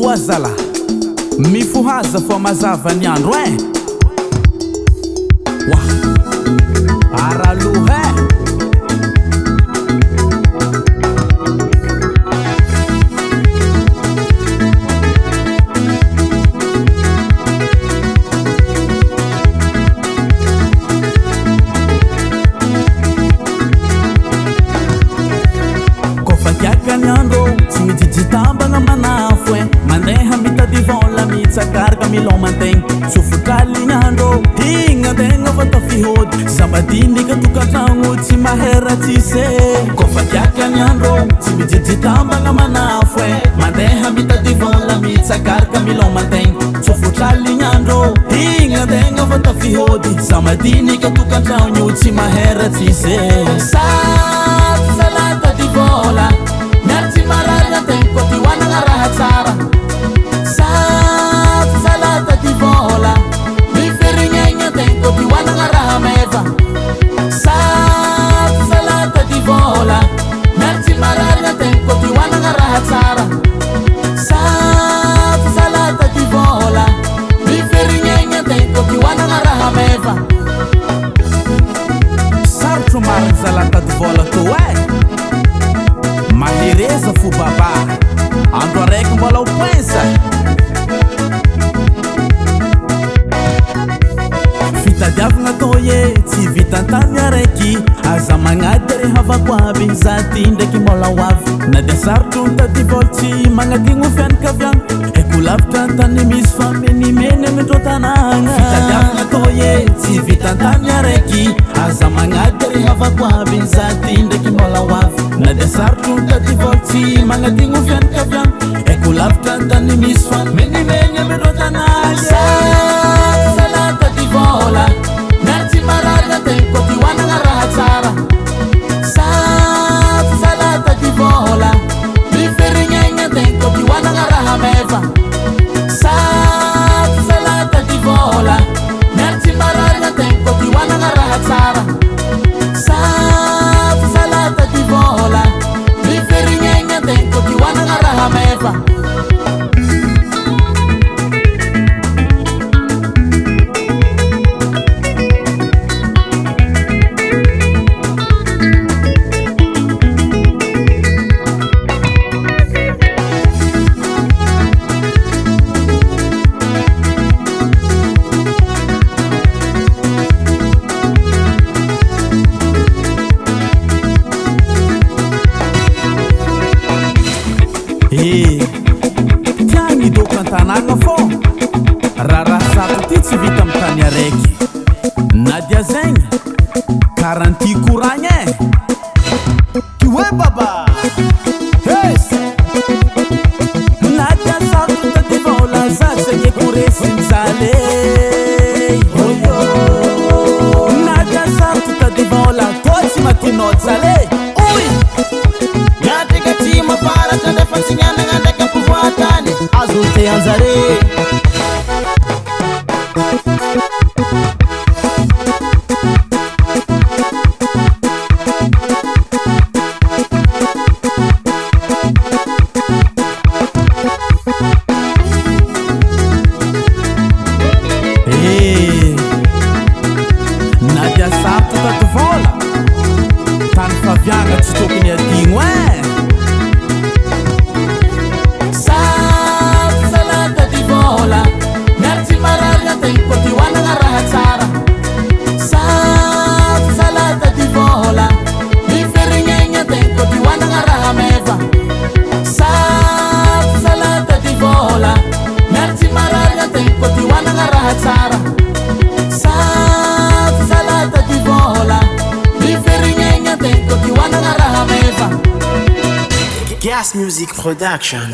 oa zala mifohaza fo mazava ny andro wa araloha Nyandro tsy mijijitambagna manafo mandeha mitady vola mitsakaraka milao mantegna sofotraly nyandro igna tegna fa tafihody sabadinika tokantragno tsy mahera tsise kofa kiaka nyandro tsy mijijitambagna manafo mandeha mitady vola mitsakaraka milao mantegna sofotraly nyandro igna tegna fa tafihody sabadinika tokantragno tsy mahera tsise salata di vola Marada tempo ti wana raha tsara salata di vola mi ferignegna tempo ti wana raha meva salata di vola merci marada tempo ti wana raha tsara salata di vola mi ferignegna tempo ti wana raha meva sarotro marina salata di vola to mahereza fo baba andro araiky mbola ho poinsa fitadiavagna tô ye tsy vitantany araiky aza magnady re havako aby za ty ndraiky mbola ho avy na dia sarotro mitady vola tsy magnadigno fianakaviagna haiko lavitra tany misy famenimeny amindreo tanàgna fitadiavagna tô ye tsy vitantany araiky aza magnady re havako aby za ty ndraiky mbola ho avy na dia sarotro mitady vola tsy magnadigno fianakaviagna haiko lavitra tany misy famenimeny amindreo tanàgna salata di vola merci marada tempo ti wana raha tsara salata di vola mi ferignegna tempo ti wana raha meva salata di vola merci marada tempo ti wana raha tsara salata di vola mi ferignegna tempo ti wana raha meva tiagny doko an-tanàgna fô raha sato ty tsy vita amy tany araiky na dia zegny karanty koragna ty hoe baba hes na dia sato tady vola za zegny koresiny zale na dia sato tady vola tô tsy matinao zale Azulte anzare nadia sato tady vola tany faviagna tsy tokony adigno salata di vola merci marada tempo ti wana raha tsara salata di vola mi ferignegna tempo ti wana raha meva salata di vola merci marada tempo ti wana raha tsara salata di vola mi ferignegna tempo ti wana raha meva Gas Music Production.